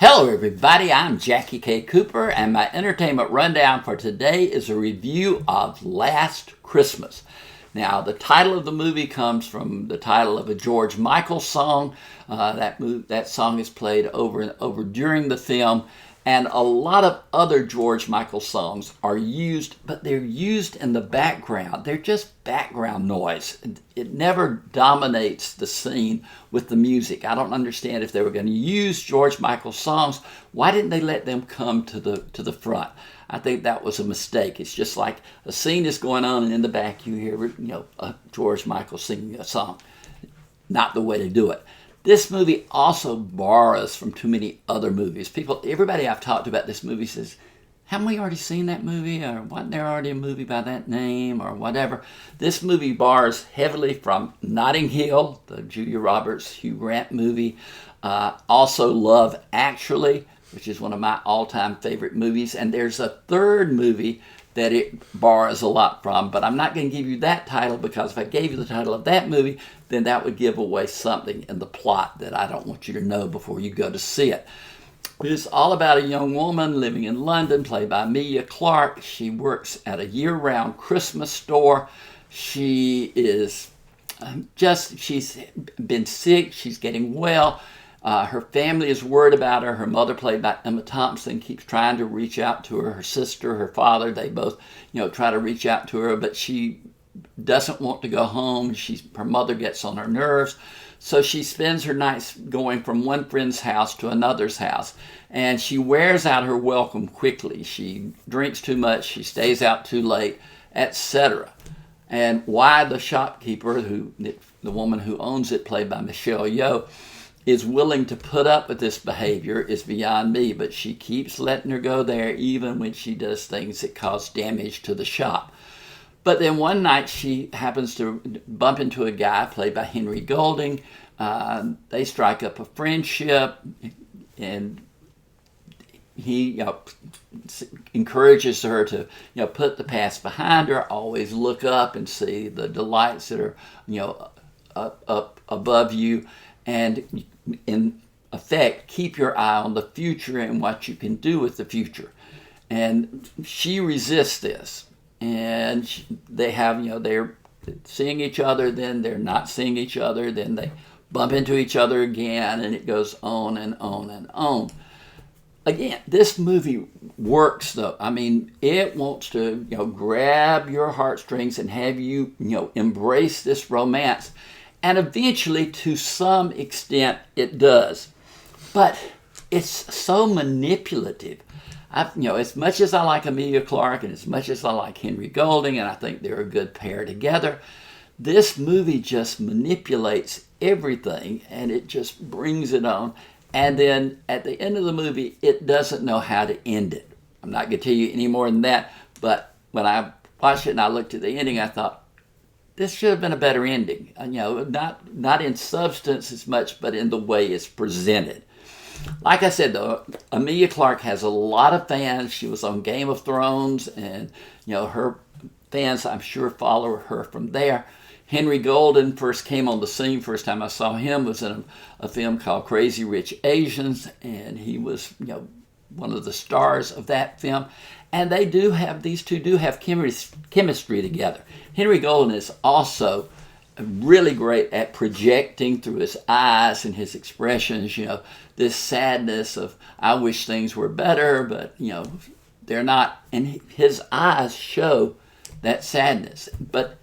Hello everybody, I'm Jackiekcooper, and my entertainment rundown for today is a review of Last Christmas. Now, the title of the movie comes from the title of a George Michael song. That song is played over and over during the film, and a lot of other George Michael songs are used, but they're used in the background. They're just background noise. It never dominates the scene with the music. I don't understand, if they were going to use George Michael songs, why didn't they let them come to the front? I think that was a mistake. It's just like a scene is going on, and in the back you hear, George Michael singing a song. Not the way to do it. This movie also borrows from too many other movies. Everybody I've talked to about this movie says, haven't we already seen that movie? Or wasn't there already a movie by that name? Or whatever. This movie borrows heavily from Notting Hill, the Julia Roberts, Hugh Grant movie. Also Love Actually, which is one of my all-time favorite movies. And there's a third movie that it borrows a lot from, but I'm not going to give you that title, because if I gave you the title of that movie, then that would give away something in the plot that I don't want you to know before you go to see it. It's all about a young woman living in London, played by Emilia Clarke. She works at a year-round Christmas store. She is she's been sick. She's getting well. Her family is worried about her. Her mother, played by Emma Thompson, keeps trying to reach out to her. Her sister, her father, they both, try to reach out to her, but she doesn't want to go home. Her mother gets on her nerves. So she spends her nights going from one friend's house to another's house. And she wears out her welcome quickly. She drinks too much. She stays out too late, etc. And why the shopkeeper, the woman who owns it, played by Michelle Yeoh, is willing to put up with this behavior is beyond me, but she keeps letting her go there even when she does things that cause damage to the shop. But then one night she happens to bump into a guy played by Henry Golding. They strike up a friendship, and he encourages her to put the past behind her, always look up and see the delights that are up above you, and in effect keep your eye on the future and what you can do with the future. And she resists this, and they have they're seeing each other, then they're not seeing each other, then they bump into each other again, and it goes on and on and on. Again, this movie works, though. I mean, it wants to grab your heartstrings and have you embrace this romance. And eventually, to some extent, it does. But it's so manipulative. As much as I like Emilia Clarke, and as much as I like Henry Golding, and I think they're a good pair together, this movie just manipulates everything, and it just brings it on. And then at the end of the movie, it doesn't know how to end it. I'm not going to tell you any more than that, but when I watched it and I looked at the ending, I thought, this should have been a better ending. Not in substance as much, but in the way it's presented. Like I said, though, Emilia Clarke has a lot of fans. She was on Game of Thrones, and her fans, I'm sure, follow her from there. Henry Golding first came on the scene. First time I saw him was in a film called Crazy Rich Asians, and he was one of the stars of that film. And these two do have chemistry together. Henry Golding is also really great at projecting through his eyes and his expressions, this sadness of, I wish things were better, but, they're not. And his eyes show that sadness. But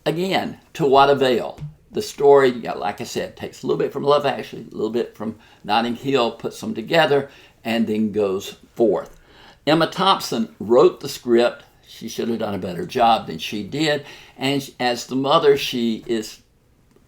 again, to what avail? The story, like I said, takes a little bit from Love Actually, a little bit from Notting Hill, puts them together, and then goes forth. Emma Thompson wrote the script. She should have done a better job than she did. And as the mother, she is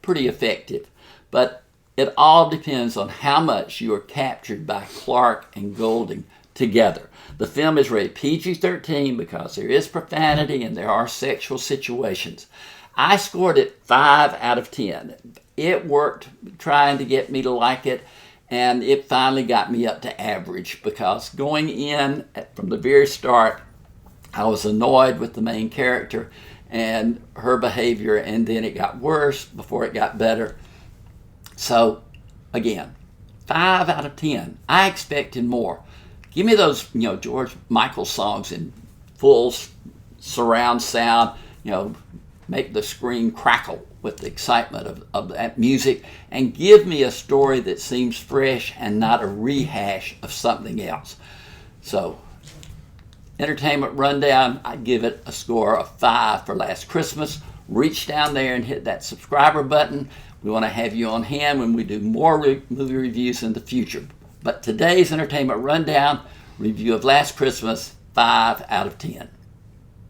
pretty effective. But it all depends on how much you are captured by Clarke and Golding together. The film is rated PG-13 because there is profanity and there are sexual situations. I scored it 5 out of 10. It worked trying to get me to like it, and it finally got me up to average, because going in from the very start, I was annoyed with the main character and her behavior, and then it got worse before it got better. So, again, 5 out of 10. I expected more. Give me those, George Michael songs in full surround sound, make the screen crackle with the excitement of that music, and give me a story that seems fresh and not a rehash of something else. So, Entertainment Rundown, I give it a score of 5 for Last Christmas. Reach down there and hit that subscriber button. We want to have you on hand when we do more movie reviews in the future. But today's Entertainment Rundown review of Last Christmas, 5 out of 10.